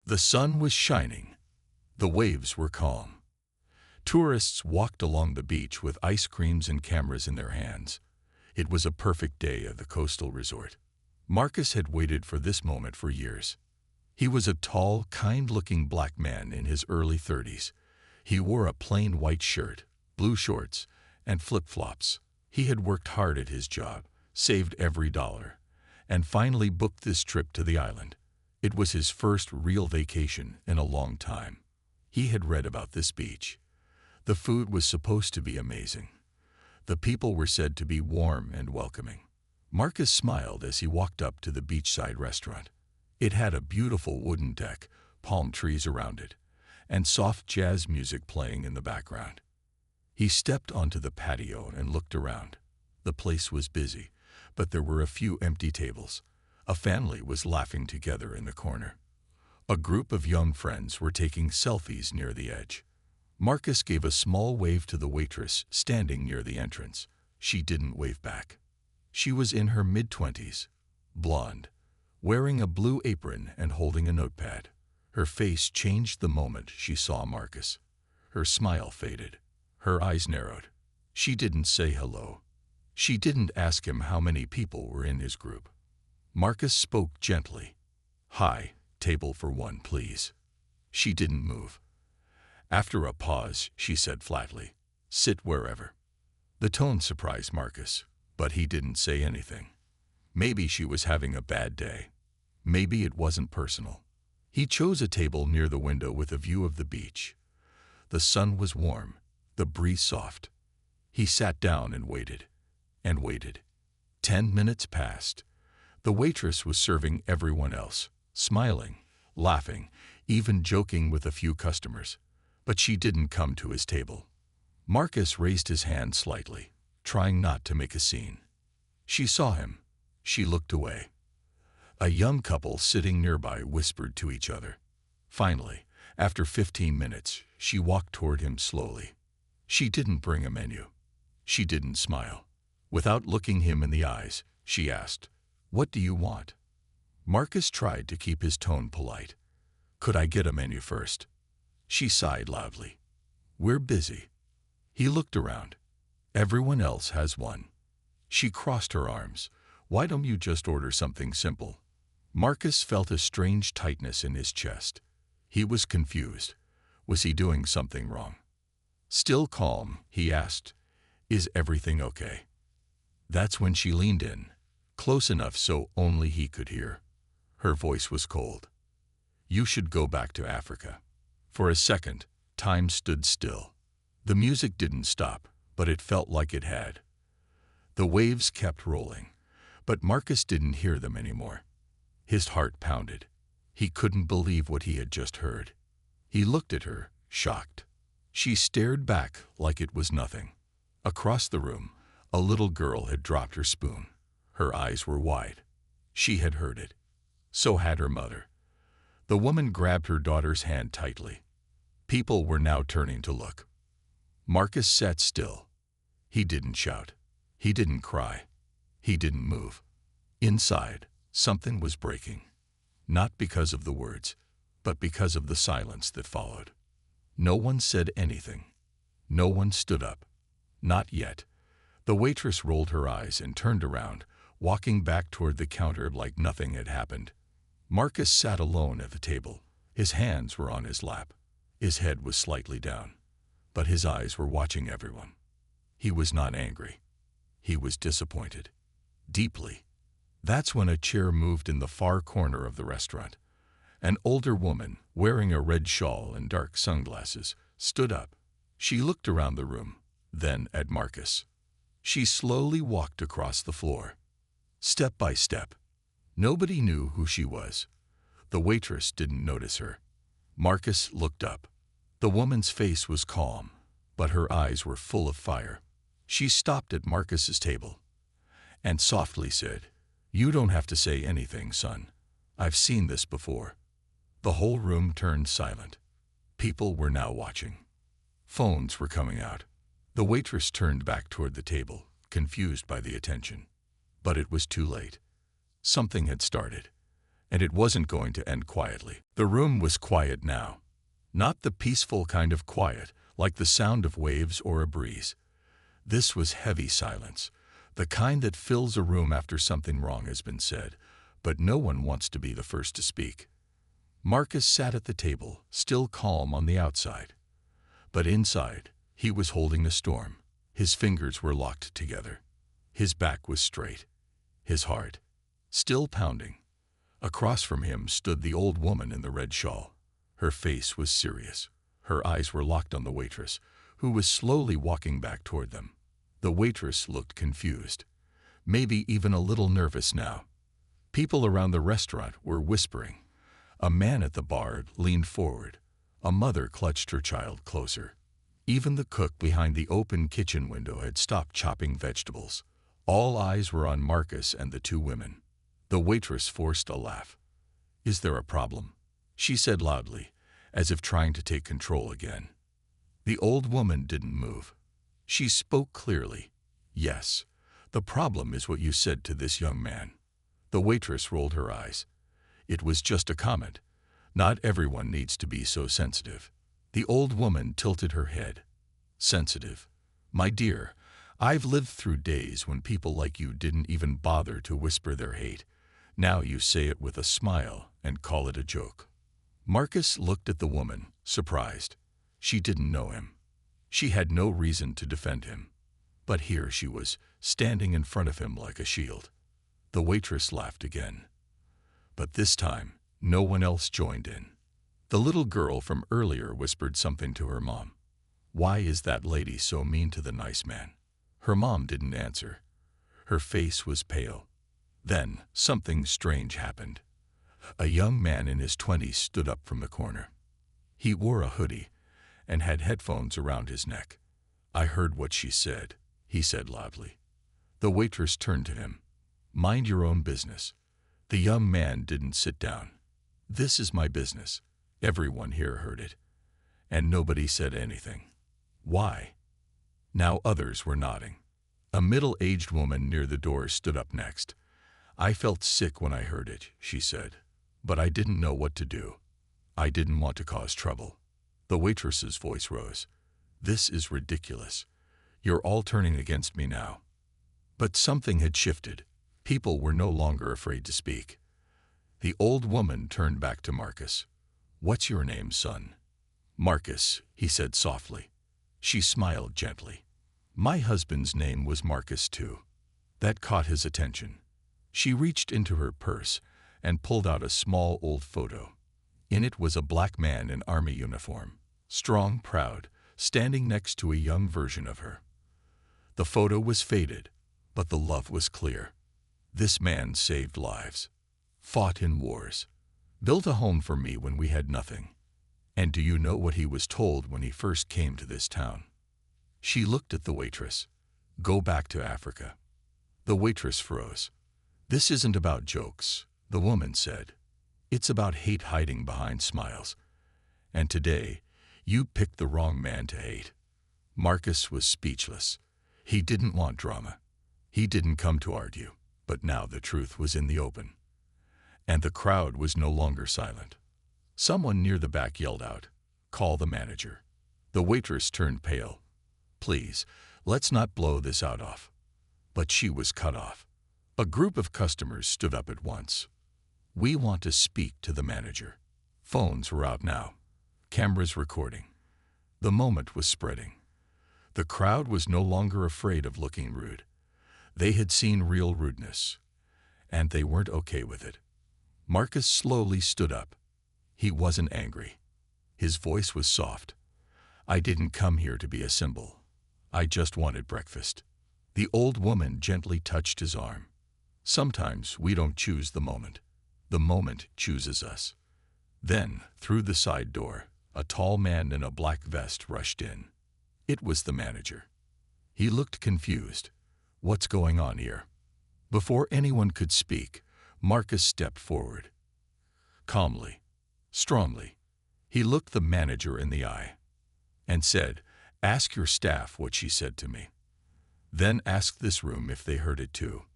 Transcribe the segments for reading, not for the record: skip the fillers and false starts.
The sun was shining. The waves were calm. Tourists walked along the beach with ice creams and cameras in their hands. It was a perfect day at the coastal resort. Marcus had waited for this moment for years. He was a tall, kind-looking black man in his early 30s. He wore a plain white shirt, blue shorts, and flip-flops. He had worked hard at his job, saved every dollar, and finally booked this trip to the island. It was his first real vacation in a long time. He had read about this beach. The food was supposed to be amazing. The people were said to be warm and welcoming. Marcus smiled as he walked up to the beachside restaurant. It had a beautiful wooden deck, palm trees around it, and soft jazz music playing in the background. He stepped onto the patio and looked around. The place was busy, but there were a few empty tables. A family was laughing together in the corner. A group of young friends were taking selfies near the edge. Marcus gave a small wave to the waitress standing near the entrance. She didn't wave back. She was in her mid-20s, blonde, wearing a blue apron and holding a notepad. Her face changed the moment she saw Marcus. Her smile faded. Her eyes narrowed. She didn't say hello. She didn't ask him how many people were in his group. Marcus spoke gently. "Hi, table for one, please." She didn't move. After a pause, she said flatly, "Sit wherever." The tone surprised Marcus, but he didn't say anything. Maybe she was having a bad day. Maybe it wasn't personal. He chose a table near the window with a view of the beach. The sun was warm, the breeze soft. He sat down and waited, and waited. 10 minutes passed. The waitress was serving everyone else, smiling, laughing, even joking with a few customers. But she didn't come to his table. Marcus raised his hand slightly, trying not to make a scene. She saw him. She looked away. A young couple sitting nearby whispered to each other. Finally, after 15 minutes, she walked toward him slowly. She didn't bring a menu. She didn't smile. Without looking him in the eyes, she asked, "What do you want?" Marcus tried to keep his tone polite. "Could I get a menu first?" She sighed loudly. "We're busy." He looked around. "Everyone else has one." She crossed her arms. "Why don't you just order something simple?" Marcus felt a strange tightness in his chest. He was confused. Was he doing something wrong? Still calm, he asked, "Is everything okay?" That's when she leaned in, close enough so only he could hear. Her voice was cold. "You should go back to Africa." For a second, time stood still. The music didn't stop, but it felt like it had. The waves kept rolling, but Marcus didn't hear them anymore. His heart pounded. He couldn't believe what he had just heard. He looked at her, shocked. She stared back like it was nothing. Across the room, a little girl had dropped her spoon. Her eyes were wide. She had heard it. So had her mother. The woman grabbed her daughter's hand tightly. People were now turning to look. Marcus sat still. He didn't shout. He didn't cry. He didn't move. Inside, something was breaking. Not because of the words, but because of the silence that followed. No one said anything. No one stood up. Not yet. The waitress rolled her eyes and turned around, walking back toward the counter like nothing had happened. Marcus sat alone at the table. His hands were on his lap. His head was slightly down, but his eyes were watching everyone. He was not angry. He was disappointed. Deeply. That's when a chair moved in the far corner of the restaurant. An older woman, wearing a red shawl and dark sunglasses, stood up. She looked around the room, then at Marcus. She slowly walked across the floor. Step by step. Nobody knew who she was. The waitress didn't notice her. Marcus looked up. The woman's face was calm, but her eyes were full of fire. She stopped at Marcus's table and softly said, "You don't have to say anything, son. I've seen this before." The whole room turned silent. People were now watching. Phones were coming out. The waitress turned back toward the table, confused by the attention. But it was too late. Something had started. and it wasn't going to end quietly. The room was quiet now. Not the peaceful kind of quiet, like the sound of waves or a breeze. This was heavy silence, the kind that fills a room after something wrong has been said, but no one wants to be the first to speak. Marcus sat at the table, still calm on the outside. But inside, he was holding a storm. His fingers were locked together. His back was straight. His heart still pounding. Across from him stood the old woman in the red shawl. Her face was serious. Her eyes were locked on the waitress, who was slowly walking back toward them. The waitress looked confused, maybe even a little nervous now. People around the restaurant were whispering. A man at the bar leaned forward. A mother clutched her child closer. Even the cook behind the open kitchen window had stopped chopping vegetables. All eyes were on Marcus and the two women. The waitress forced a laugh. "Is there a problem?" she said loudly, as if trying to take control again. The old woman didn't move. She spoke clearly. "Yes, the problem is what you said to this young man." The waitress rolled her eyes. It was just a comment. Not everyone needs to be so sensitive. The old woman tilted her head. "Sensitive? My dear, I've lived through days when people like you didn't even bother to whisper their hate. Now you say it with a smile and call it a joke." Marcus looked at the woman, surprised. She didn't know him. She had no reason to defend him. But here she was, standing in front of him like a shield. The waitress laughed again. But this time, no one else joined in. The little girl from earlier whispered something to her mom. "Why is that lady so mean to the nice man?" Her mom didn't answer. Her face was pale. Then, something strange happened. A young man in his 20s stood up from the corner. He wore a hoodie and had headphones around his neck. "I heard what she said," he said loudly. The waitress turned to him. "Mind your own business." The young man didn't sit down. "This is my business." Everyone here heard it. And nobody said anything. "Why?" Now others were nodding. A middle-aged woman near the door stood up next. "I felt sick when I heard it," she said. "But I didn't know what to do. I didn't want to cause trouble." The waitress's voice rose. "This is ridiculous. You're all turning against me now." But something had shifted. People were no longer afraid to speak. The old woman turned back to Marcus. "What's your name, son?" "Marcus," he said softly. She smiled gently. "My husband's name was Marcus too." That caught his attention. She reached into her purse and pulled out a small old photo. In it was a black man in army uniform, strong, proud, standing next to a young version of her. The photo was faded, but the love was clear. This man saved lives, fought in wars, built a home for me when we had nothing. And do you know what he was told when he first came to this town? She looked at the waitress. "Go back to Africa." The waitress froze. "This isn't about jokes," the woman said. "It's about hate hiding behind smiles. And today, you picked the wrong man to hate." Marcus was speechless. He didn't want drama. He didn't come to argue. But now the truth was in the open. And the crowd was no longer silent. Someone near the back yelled out, "Call the manager." The waitress turned pale. "Please, let's not blow this out off." But she was cut off. A group of customers stood up at once. "We want to speak to the manager." Phones were out now. Cameras recording. The moment was spreading. The crowd was no longer afraid of looking rude. They had seen real rudeness, and they weren't okay with it. Marcus slowly stood up. He wasn't angry. His voice was soft. "I didn't come here to be a symbol. I just wanted breakfast." The old woman gently touched his arm. "Sometimes we don't choose the moment. The moment chooses us." Then, through the side door, a tall man in a black vest rushed in. It was the manager. He looked confused. "What's going on here?" Before anyone could speak, Marcus stepped forward. Calmly, strongly, he looked the manager in the eye and said, "Ask your staff what she said to me. Then ask this room if they heard it too."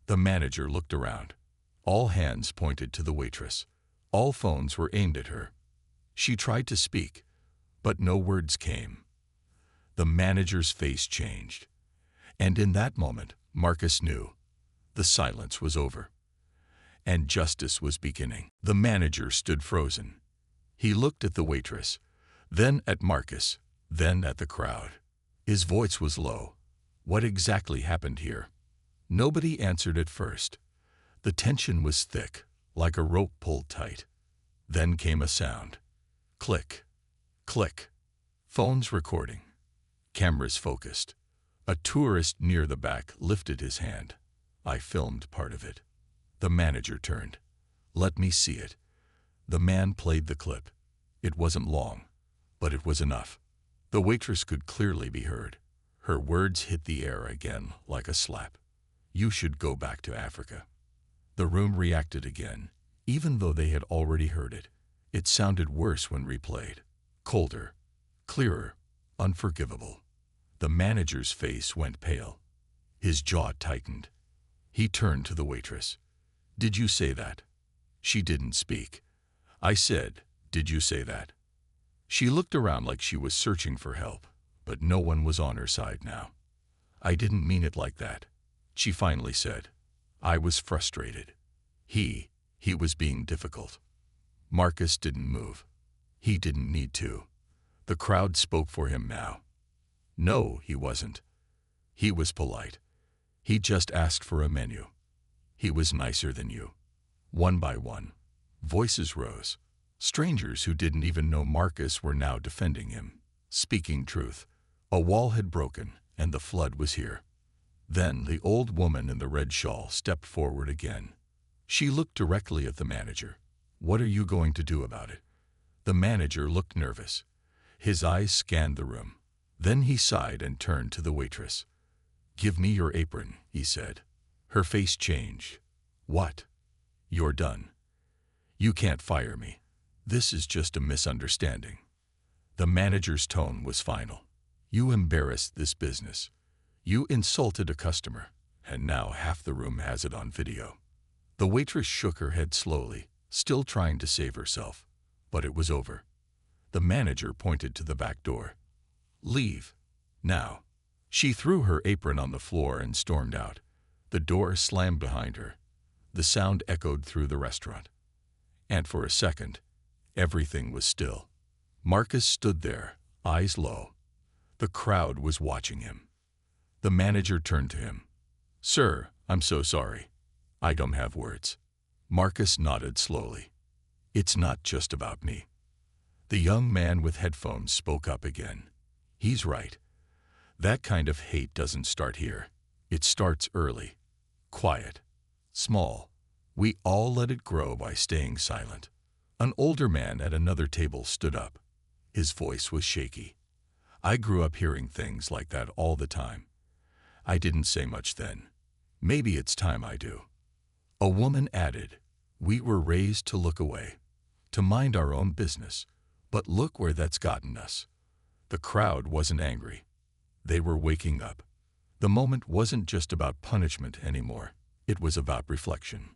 The manager looked around. All hands pointed to the waitress. All phones were aimed at her. She tried to speak, but no words came. The manager's face changed. And in that moment, Marcus knew. The silence was over. And justice was beginning. The manager stood frozen. He looked at the waitress, then at Marcus, then at the crowd. His voice was low. What exactly happened here? Nobody answered at first. The tension was thick, like a rope pulled tight. Then came a sound. Click. Click. Phones recording. Cameras focused. A tourist near the back lifted his hand. I filmed part of it. The manager turned. Let me see it. The man played the clip. It wasn't long, but it was enough. The waitress could clearly be heard. Her words hit the air again like a slap. You should go back to Africa. The room reacted again, even though they had already heard it. It sounded worse when replayed. Colder, clearer, unforgivable. The manager's face went pale. His jaw tightened. He turned to the waitress. Did you say that? She didn't speak. I said, did you say that? She looked around like she was searching for help, but no one was on her side now. I didn't mean it like that, she finally said. I was frustrated. He was being difficult. Marcus didn't move. He didn't need to. The crowd spoke for him now. No, he wasn't. He was polite. He just asked for a menu. He was nicer than you. One by one, voices rose. Strangers who didn't even know Marcus were now defending him, speaking truth. A wall had broken, and the flood was here. Then the old woman in the red shawl stepped forward again. She looked directly at the manager. What are you going to do about it? The manager looked nervous. His eyes scanned the room. Then he sighed and turned to the waitress. Give me your apron, he said. Her face changed. What? You're done. You can't fire me. This is just a misunderstanding. The manager's tone was final. You embarrassed this business. You insulted a customer, and now half the room has it on video. The waitress shook her head slowly, still trying to save herself. But it was over. The manager pointed to the back door. Leave. Now. She threw her apron on the floor and stormed out. The door slammed behind her. The sound echoed through the restaurant. And for a second, everything was still. Marcus stood there, eyes low. The crowd was watching him. The manager turned to him. Sir, I'm so sorry. I don't have words. Marcus nodded slowly. It's not just about me. The young man with headphones spoke up again. He's right. That kind of hate doesn't start here. It starts early, quiet, small. We all let it grow by staying silent. An older man at another table stood up. His voice was shaky. I grew up hearing things like that all the time. I didn't say much then. Maybe it's time I do. A woman added, we were raised to look away, to mind our own business. But look where that's gotten us. The crowd wasn't angry. They were waking up. The moment wasn't just about punishment anymore. It was about reflection.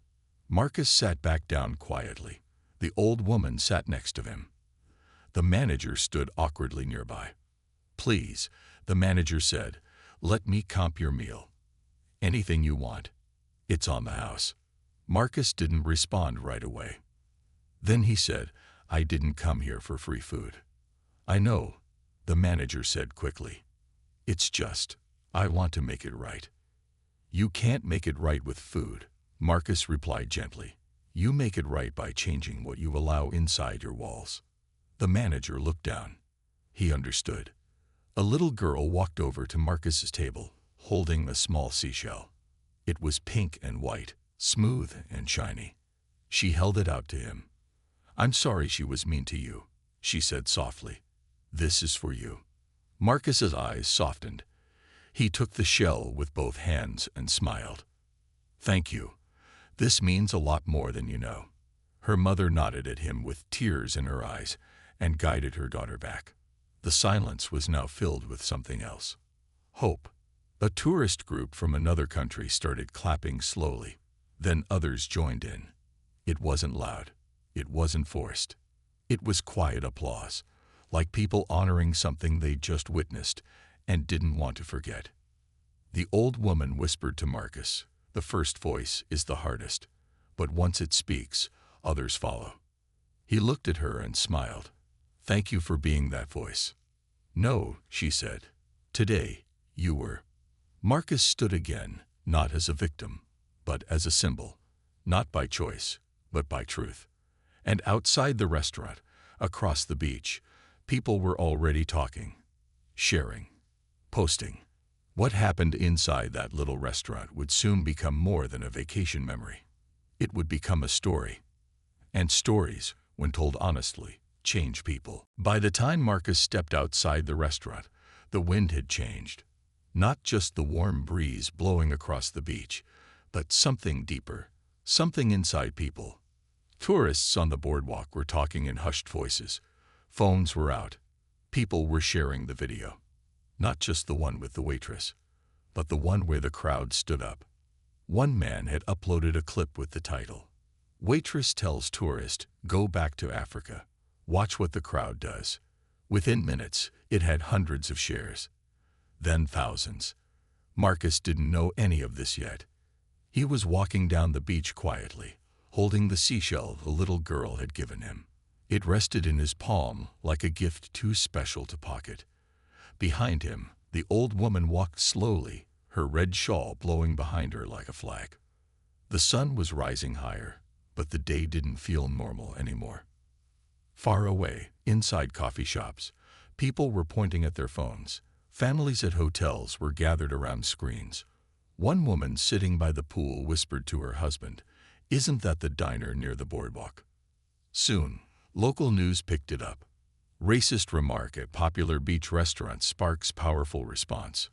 Marcus sat back down quietly. The old woman sat next to him. The manager stood awkwardly nearby. Please, the manager said, let me comp your meal. Anything you want. It's on the house. Marcus didn't respond right away. Then he said, I didn't come here for free food. I know, the manager said quickly. It's just, I want to make it right. You can't make it right with food, Marcus replied gently. You make it right by changing what you allow inside your walls. The manager looked down. He understood. A little girl walked over to Marcus's table, holding a small seashell. It was pink and white, smooth and shiny. She held it out to him. I'm sorry she was mean to you, she said softly. This is for you. Marcus's eyes softened. He took the shell with both hands and smiled. Thank you. This means a lot more than you know. Her mother nodded at him with tears in her eyes and guided her daughter back. The silence was now filled with something else. Hope. A tourist group from another country started clapping slowly. Then others joined in. It wasn't loud. It wasn't forced. It was quiet applause, like people honoring something they just witnessed and didn't want to forget. The old woman whispered to Marcus, "The first voice is the hardest, but once it speaks, others follow." He looked at her and smiled. "Thank you for being that voice." "No," she said. "Today, you were." Marcus stood again, not as a victim, but as a symbol, not by choice, but by truth. And outside the restaurant, across the beach, people were already talking, sharing, posting. What happened inside that little restaurant would soon become more than a vacation memory. It would become a story. And stories, when told honestly, change people. By the time Marcus stepped outside the restaurant, the wind had changed. Not just the warm breeze blowing across the beach, but something deeper, something inside people. Tourists on the boardwalk were talking in hushed voices. Phones were out. People were sharing the video. Not just the one with the waitress, but the one where the crowd stood up. One man had uploaded a clip with the title, "Waitress tells tourist, go back to Africa. Watch what the crowd does." Within minutes, it had hundreds of shares. Then thousands. Marcus didn't know any of this yet. He was walking down the beach quietly, holding the seashell the little girl had given him. It rested in his palm like a gift too special to pocket. Behind him, the old woman walked slowly, her red shawl blowing behind her like a flag. The sun was rising higher, but the day didn't feel normal anymore. Far away, inside coffee shops, people were pointing at their phones. Families at hotels were gathered around screens. One woman sitting by the pool whispered to her husband, "Isn't that the diner near the boardwalk?" Soon, local news picked it up. Racist remark at popular beach restaurant sparks powerful response.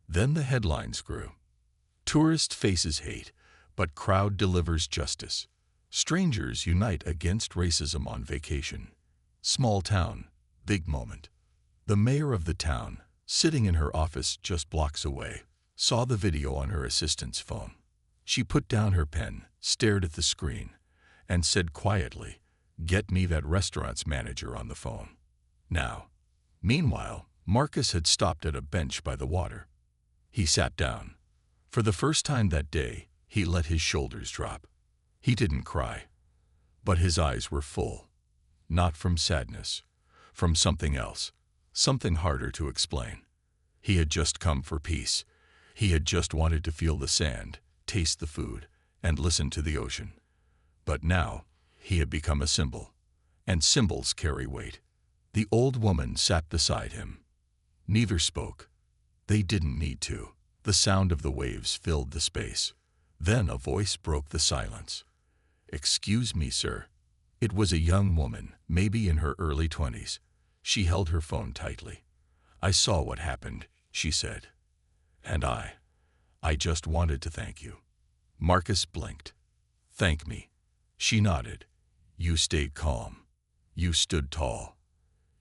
Then the headlines grew. Tourist faces hate, but crowd delivers justice. Strangers unite against racism on vacation. Small town, big moment. The mayor of the town, sitting in her office just blocks away, saw the video on her assistant's phone. She put down her pen, stared at the screen, and said quietly, "Get me that restaurant's manager on the phone. Now." Meanwhile, Marcus had stopped at a bench by the water. He sat down. For the first time that day, he let his shoulders drop. He didn't cry, but his eyes were full. Not from sadness, from something else, something harder to explain. He had just come for peace. He had just wanted to feel the sand, taste the food, and listen to the ocean. But now, he had become a symbol, and symbols carry weight. The old woman sat beside him. Neither spoke. They didn't need to. The sound of the waves filled the space. Then a voice broke the silence. "Excuse me, sir." It was a young woman, maybe in her early 20s. She held her phone tightly. "I saw what happened," she said. "And I just wanted to thank you." Marcus blinked. "Thank me." She nodded. "You stayed calm. You stood tall.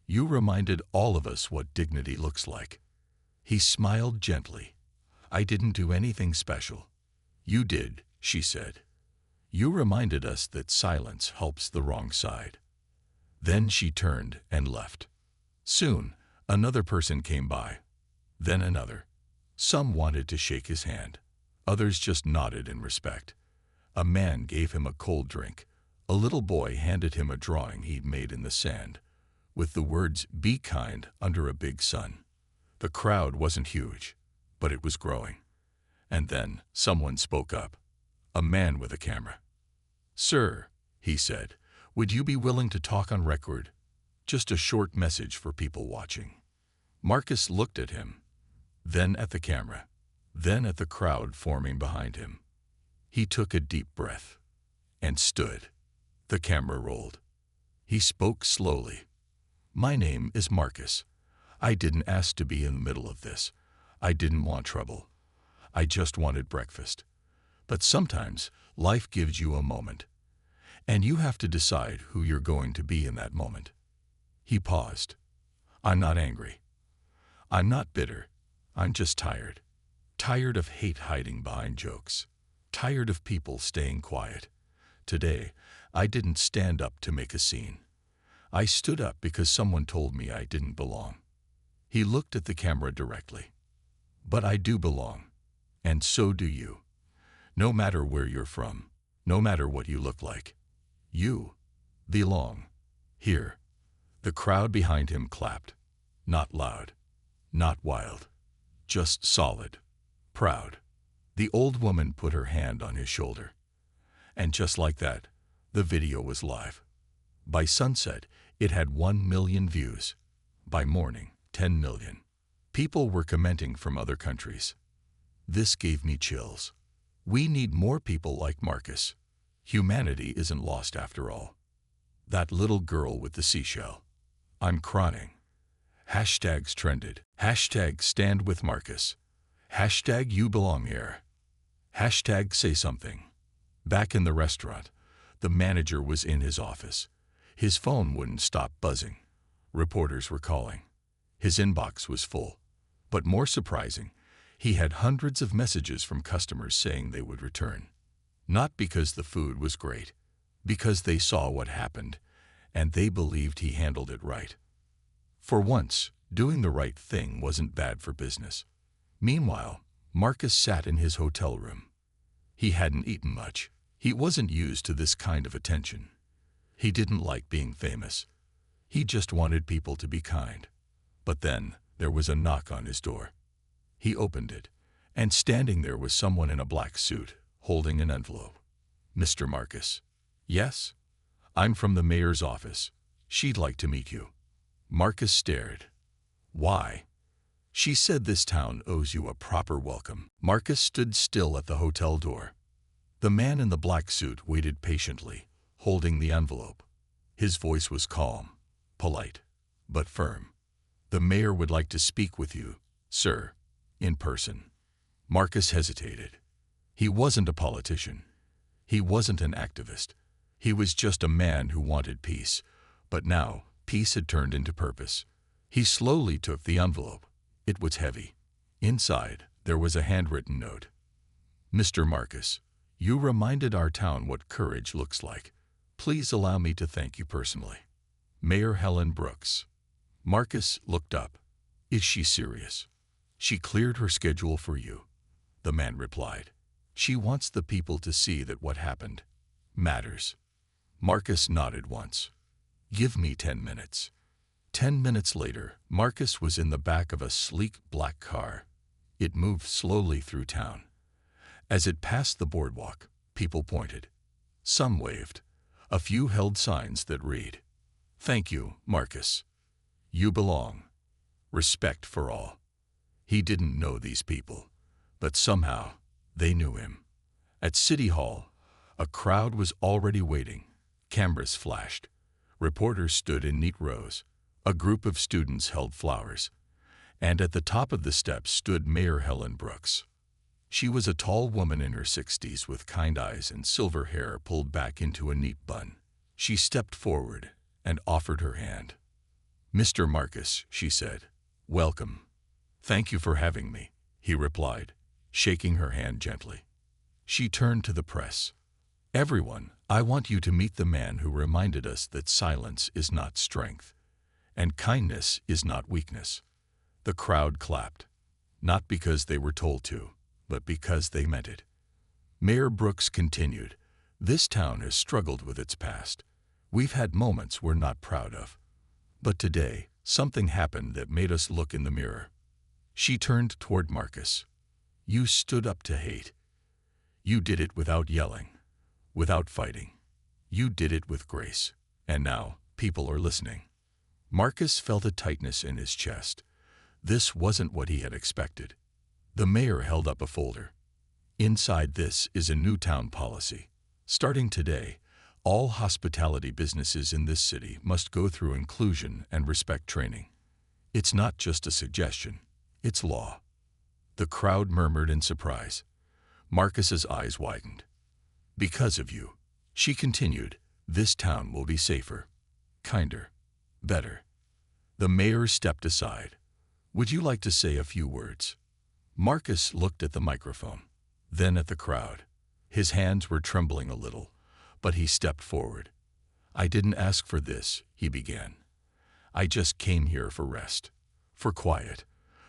You reminded all of us what dignity looks like." He smiled gently. "I didn't do anything special." "You did," she said. "You reminded us that silence helps the wrong side." Then she turned and left. Soon, another person came by. Then another. Some wanted to shake his hand. Others just nodded in respect. A man gave him a cold drink. A little boy handed him a drawing he'd made in the sand, with the words, "Be kind," under a big sun. The crowd wasn't huge, but it was growing. And then someone spoke up. A man with a camera. "Sir," he said, "would you be willing to talk on record? Just a short message for people watching." Marcus looked at him, then at the camera, then at the crowd forming behind him. He took a deep breath and stood. The camera rolled. He spoke slowly. "My name is Marcus. I didn't ask to be in the middle of this. I didn't want trouble. I just wanted breakfast. But sometimes life gives you a moment, and you have to decide who you're going to be in that moment." He paused. "I'm not angry. I'm not bitter. I'm just tired. Tired of hate hiding behind jokes. tired of people staying quiet. Today, I didn't stand up to make a scene. I stood up because someone told me I didn't belong. He looked at the camera directly. But I do belong. And so do you. No matter where you're from, no matter what you look like, you belong here. The crowd behind him clapped. Not loud, not wild, just solid, proud. The old woman put her hand on his shoulder. And just like that, the video was live. By sunset, it had 1 million views. By morning, 10 million. People were commenting from other countries. This gave me chills. We need more people like Marcus. Humanity isn't lost after all. That little girl with the seashell. I'm crying. Hashtags trended. Hashtag stand with Marcus. Hashtag you belong here. Hashtag say something. Back in the restaurant, the manager was in his office. His phone wouldn't stop buzzing. Reporters were calling. His inbox was full. But more surprising, he had hundreds of messages from customers saying they would return. Not because the food was great, because they saw what happened, and they believed he handled it right. For once, doing the right thing wasn't bad for business. Meanwhile, Marcus sat in his hotel room. He hadn't eaten much. He wasn't used to this kind of attention. He didn't like being famous. He just wanted people to be kind. But then, there was a knock on his door. He opened it, and standing there was someone in a black suit, holding an envelope. Mr. Marcus. Yes? I'm from the mayor's office. She'd like to meet you. Marcus stared. Why? She said this town owes you a proper welcome. Marcus stood still at the hotel door. The man in the black suit waited patiently, holding the envelope. His voice was calm, polite, but firm. The mayor would like to speak with you, sir, in person. Marcus hesitated. He wasn't a politician. He wasn't an activist. He was just a man who wanted peace. But now, peace had turned into purpose. He slowly took the envelope. It was heavy. Inside, there was a handwritten note. Mr. Marcus, you reminded our town what courage looks like. Please allow me to thank you personally. Mayor Helen Brooks. Marcus looked up. Is she serious? She cleared her schedule for you. The man replied. She wants the people to see that what happened matters. Marcus nodded once. Give me 10 minutes. 10 minutes later, Marcus was in the back of a sleek black car. It moved slowly through town. As it passed the boardwalk, people pointed. Some waved. A few held signs that read, "Thank you, Marcus. You belong. Respect for all." He didn't know these people, but somehow they knew him. At City Hall, a crowd was already waiting. Cameras flashed. Reporters stood in neat rows. A group of students held flowers. And at the top of the steps stood Mayor Helen Brooks. She was a tall woman in her 60s with kind eyes and silver hair pulled back into a neat bun. She stepped forward and offered her hand. Mr. Marcus, she said, welcome. Thank you for having me, he replied, shaking her hand gently. She turned to the press. Everyone, I want you to meet the man who reminded us that silence is not strength, and kindness is not weakness. The crowd clapped, not because they were told to, but because they meant it. Mayor Brooks continued, this town has struggled with its past. We've had moments we're not proud of. But today, something happened that made us look in the mirror. She turned toward Marcus. You stood up to hate. You did it without yelling, without fighting. You did it with grace. And now, people are listening. Marcus felt a tightness in his chest. This wasn't what he had expected. The mayor held up a folder. Inside this is a new town policy. Starting today, all hospitality businesses in this city must go through inclusion and respect training. It's not just a suggestion, it's law. The crowd murmured in surprise. Marcus's eyes widened. Because of you, she continued, this town will be safer, kinder, better. The mayor stepped aside. Would you like to say a few words? Marcus looked at the microphone, then at the crowd. His hands were trembling a little, but he stepped forward. "I didn't ask for this," he began. "I just came here for rest, for quiet.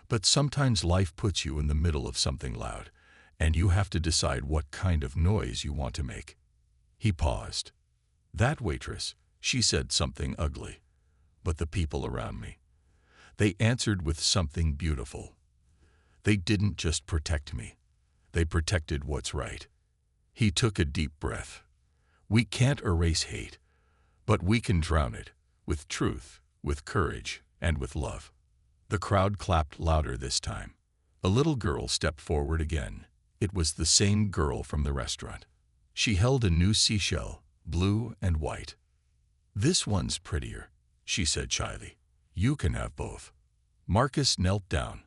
But sometimes life puts you in the middle of something loud, and you have to decide what kind of noise you want to make." He paused. "That waitress, she said something ugly. But the people around me, they answered with something beautiful. They didn't just protect me. They protected what's right." He took a deep breath. "We can't erase hate, but we can drown it with truth, with courage, and with love." The crowd clapped louder this time. A little girl stepped forward again. It was the same girl from the restaurant. She held a new seashell, blue and white. "This one's prettier," she said shyly. "You can have both." Marcus knelt down.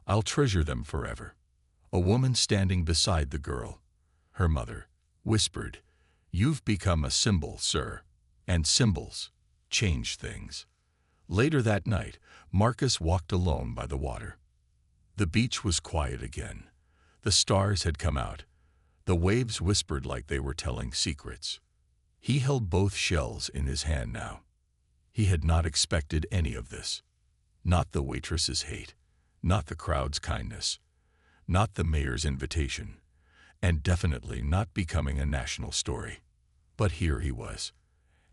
"I'll treasure them forever." A woman standing beside the girl, her mother, whispered, "You've become a symbol, sir." And symbols change things. Later that night, Marcus walked alone by the water. The beach was quiet again. The stars had come out. The waves whispered like they were telling secrets. He held both shells in his hand now. He had not expected any of this. Not the waitress's hate, not the crowd's kindness, not the mayor's invitation, and definitely not becoming a national story. But here he was.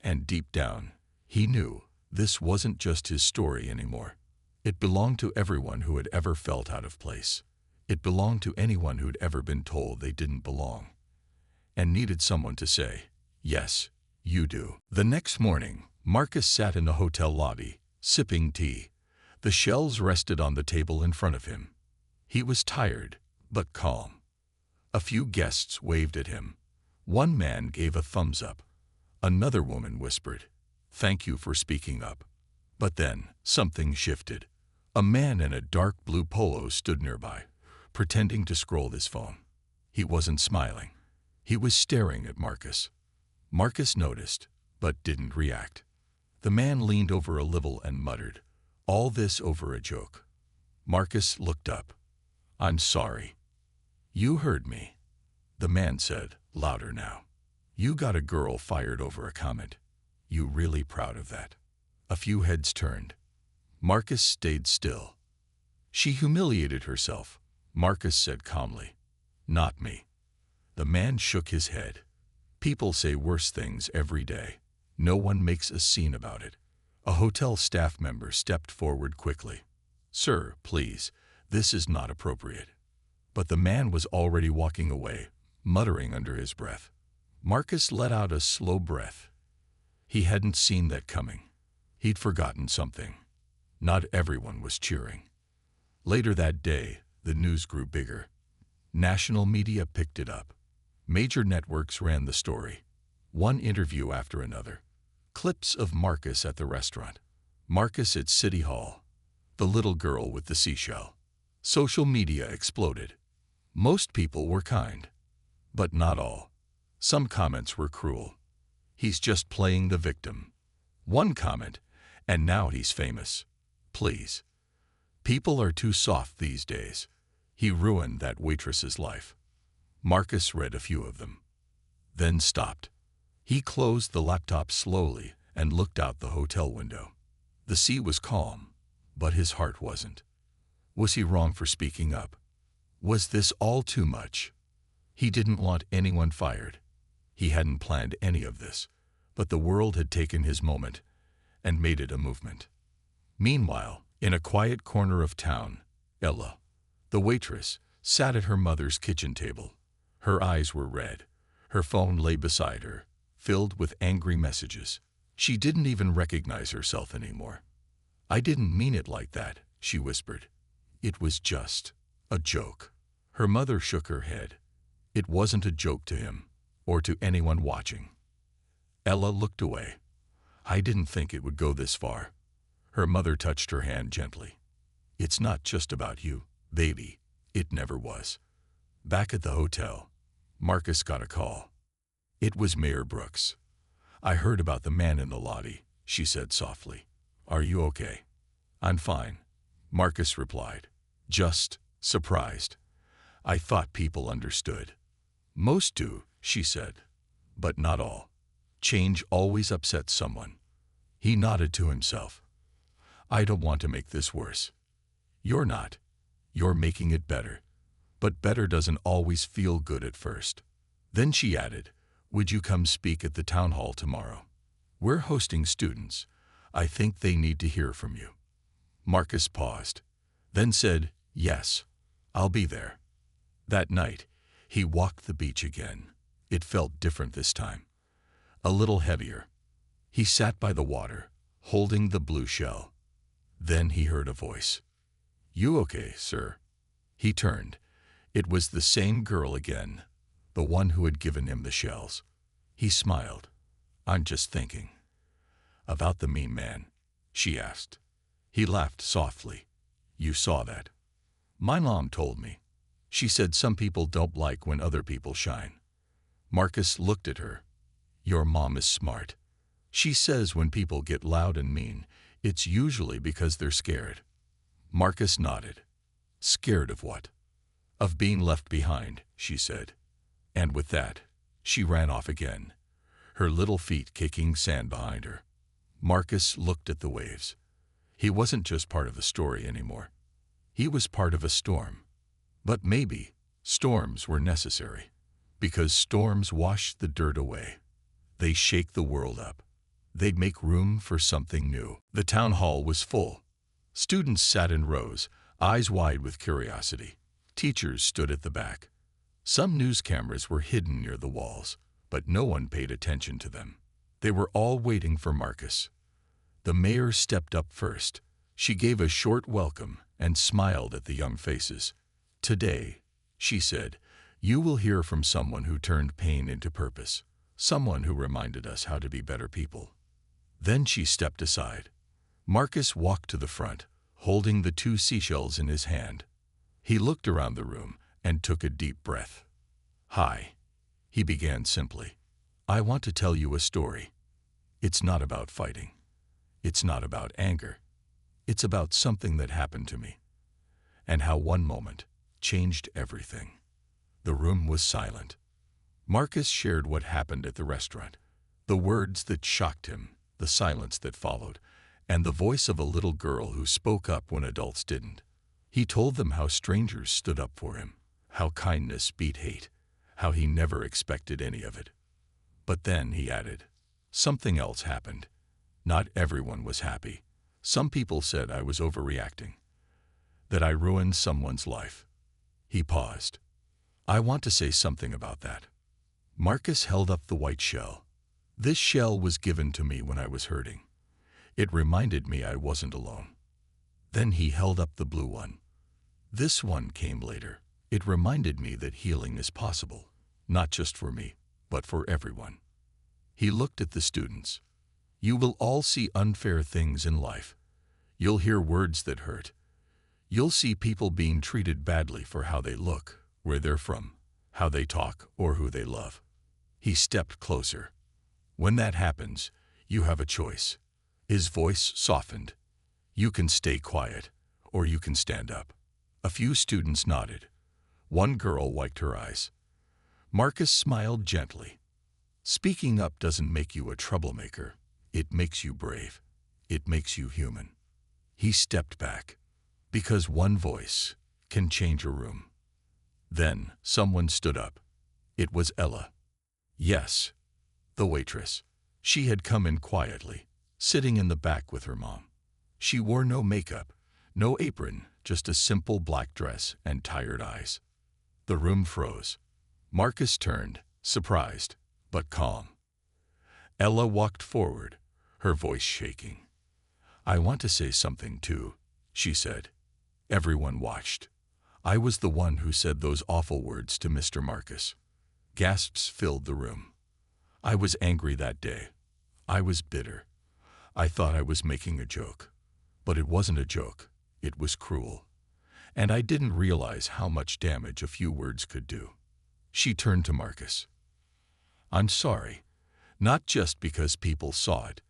And deep down, he knew this wasn't just his story anymore. It belonged to everyone who had ever felt out of place. It belonged to anyone who'd ever been told they didn't belong and needed someone to say, "Yes, you do." The next morning, Marcus sat in the hotel lobby, sipping tea. The shells rested on the table in front of him. He was tired, but calm. A few guests waved at him. One man gave a thumbs up. Another woman whispered, "Thank you for speaking up." But then, something shifted. A man in a dark blue polo stood nearby, pretending to scroll his phone. He wasn't smiling. He was staring at Marcus. Marcus noticed, but didn't react. The man leaned over a little and muttered, "All this over a joke." Marcus looked up. "I'm sorry." "You heard me," the man said, louder now. "You got a girl fired over a comment. You really proud of that?" A few heads turned. Marcus stayed still. "She humiliated herself," Marcus said calmly. "Not me." The man shook his head. "People say worse things every day. No one makes a scene about it." A hotel staff member stepped forward quickly. "Sir, please, this is not appropriate." But the man was already walking away, muttering under his breath. Marcus let out a slow breath. He hadn't seen that coming. He'd forgotten something. Not everyone was cheering. Later that day, the news grew bigger. National media picked it up. Major networks ran the story. One interview after another. Clips of Marcus at the restaurant. Marcus at City Hall. The little girl with the seashell. Social media exploded. Most people were kind. But not all. Some comments were cruel. "He's just playing the victim." One comment, "And now he's famous." Please. People are too soft these days. He ruined that waitress's life. Marcus read a few of them. Then stopped. He closed the laptop slowly and looked out the hotel window. The sea was calm, but his heart wasn't. Was he wrong for speaking up? Was this all too much? He didn't want anyone fired. He hadn't planned any of this, but the world had taken his moment and made it a movement. Meanwhile, in a quiet corner of town, Ella, the waitress, sat at her mother's kitchen table. Her eyes were red. Her phone lay beside her, filled with angry messages. She didn't even recognize herself anymore. "I didn't mean it like that," she whispered. "It was just a joke." Her mother shook her head. It wasn't a joke to him, or to anyone watching. Ella looked away. "I didn't think it would go this far." Her mother touched her hand gently. "It's not just about you, baby. It never was." Back at the hotel, Marcus got a call. It was Mayor Brooks. "I heard about the man in the lobby," she said softly. "Are you okay?" "I'm fine," Marcus replied. "Just surprised. I thought people understood." "Most do," she said. But not all. Change always upsets someone. He nodded to himself. I don't want to make this worse. You're not. You're making it better. But better doesn't always feel good at first. Then she added, would you come speak at the town hall tomorrow? We're hosting students. I think they need to hear from you. Marcus paused, then said, yes, I'll be there. That night, he walked the beach again. It felt different this time. A little heavier. He sat by the water, holding the blue shell. Then he heard a voice. You okay, sir? He turned. It was the same girl again, the one who had given him the shells. He smiled. I'm just thinking. About the mean man, she asked. He laughed softly. You saw that? My mom told me. She said some people don't like when other people shine. Marcus looked at her. Your mom is smart. She says when people get loud and mean, it's usually because they're scared. Marcus nodded. Scared of what? Of being left behind, she said. And with that, she ran off again, her little feet kicking sand behind her. Marcus looked at the waves. He wasn't just part of the story anymore. He was part of a storm. But maybe storms were necessary, because storms wash the dirt away. They shake the world up. They'd make room for something new. The town hall was full. Students sat in rows, eyes wide with curiosity. Teachers stood at the back. Some news cameras were hidden near the walls, but no one paid attention to them. They were all waiting for Marcus. The mayor stepped up first. She gave a short welcome and smiled at the young faces. Today, she said, you will hear from someone who turned pain into purpose, someone who reminded us how to be better people. Then she stepped aside. Marcus walked to the front, holding the 2 seashells in his hand. He looked around the room and took a deep breath. Hi, he began simply. I want to tell you a story. It's not about fighting. It's not about anger. It's about something that happened to me, and how one moment changed everything. The room was silent. Marcus shared what happened at the restaurant, the words that shocked him, the silence that followed, and the voice of a little girl who spoke up when adults didn't. He told them how strangers stood up for him, how kindness beat hate, how he never expected any of it. But then, he added, something else happened. Not everyone was happy. Some people said I was overreacting, that I ruined someone's life. He paused. I want to say something about that. Marcus held up the white shell. This shell was given to me when I was hurting. It reminded me I wasn't alone. Then he held up the blue one. This one came later. It reminded me that healing is possible, not just for me, but for everyone. He looked at the students. You will all see unfair things in life. You'll hear words that hurt. You'll see people being treated badly for how they look, where they're from, how they talk, or who they love. He stepped closer. When that happens, you have a choice. His voice softened. You can stay quiet, or you can stand up. A few students nodded. One girl wiped her eyes. Marcus smiled gently. Speaking up doesn't make you a troublemaker. It makes you brave. It makes you human. He stepped back. Because one voice can change a room. Then someone stood up. It was Ella. Yes, the waitress. She had come in quietly, sitting in the back with her mom. She wore no makeup, no apron, just a simple black dress and tired eyes. The room froze. Marcus turned, surprised, but calm. Ella walked forward, her voice shaking. I want to say something too, she said. Everyone watched. I was the one who said those awful words to Mr. Marcus. Gasps filled the room. I was angry that day. I was bitter. I thought I was making a joke. But it wasn't a joke. It was cruel. And I didn't realize how much damage a few words could do. She turned to Marcus. I'm sorry. Not just because people saw it,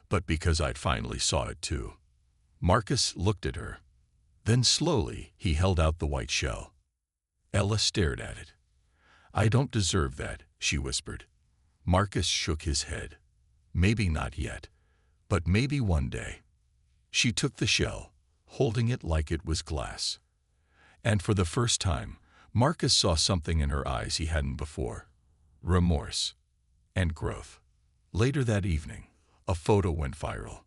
but because I finally saw it too. Marcus looked at her. Then slowly he held out the white shell. Ella stared at it. "I don't deserve that," she whispered. Marcus shook his head. "Maybe not yet, but maybe one day." She took the shell, holding it like it was glass. And for the first time, Marcus saw something in her eyes he hadn't before: remorse and growth. Later that evening, a photo went viral.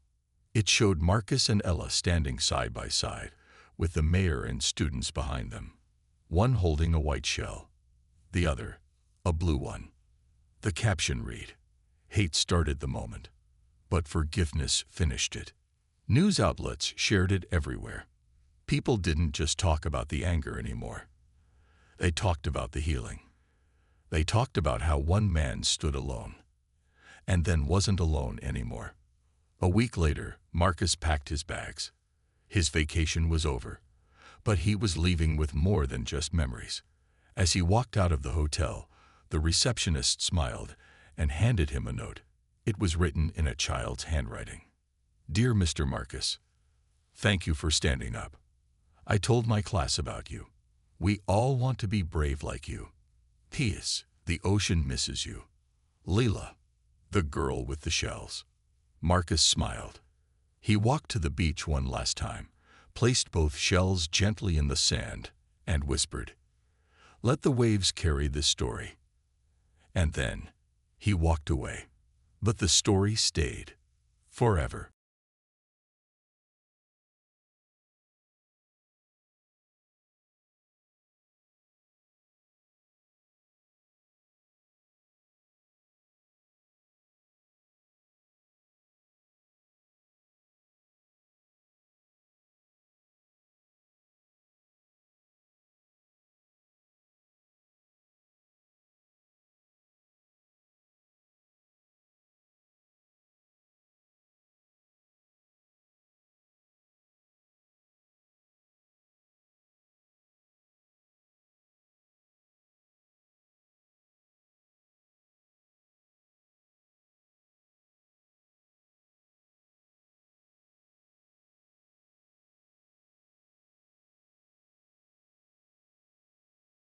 It showed Marcus and Ella standing side by side, with the mayor and students behind them. One holding a white shell, the other a blue one. The caption read, "Hate started the moment, but forgiveness finished it." News outlets shared it everywhere. People didn't just talk about the anger anymore. They talked about the healing. They talked about how one man stood alone, and then wasn't alone anymore. A week later, Marcus packed his bags. His vacation was over, but he was leaving with more than just memories. As he walked out of the hotel, the receptionist smiled and handed him a note. It was written in a child's handwriting. "Dear Mr. Marcus, thank you for standing up. I told my class about you. We all want to be brave like you. P.S. The ocean misses you. Leela," the girl with the shells. Marcus smiled. He walked to the beach one last time, placed both shells gently in the sand, and whispered, "Let the waves carry this story." And then he walked away. But the story stayed forever.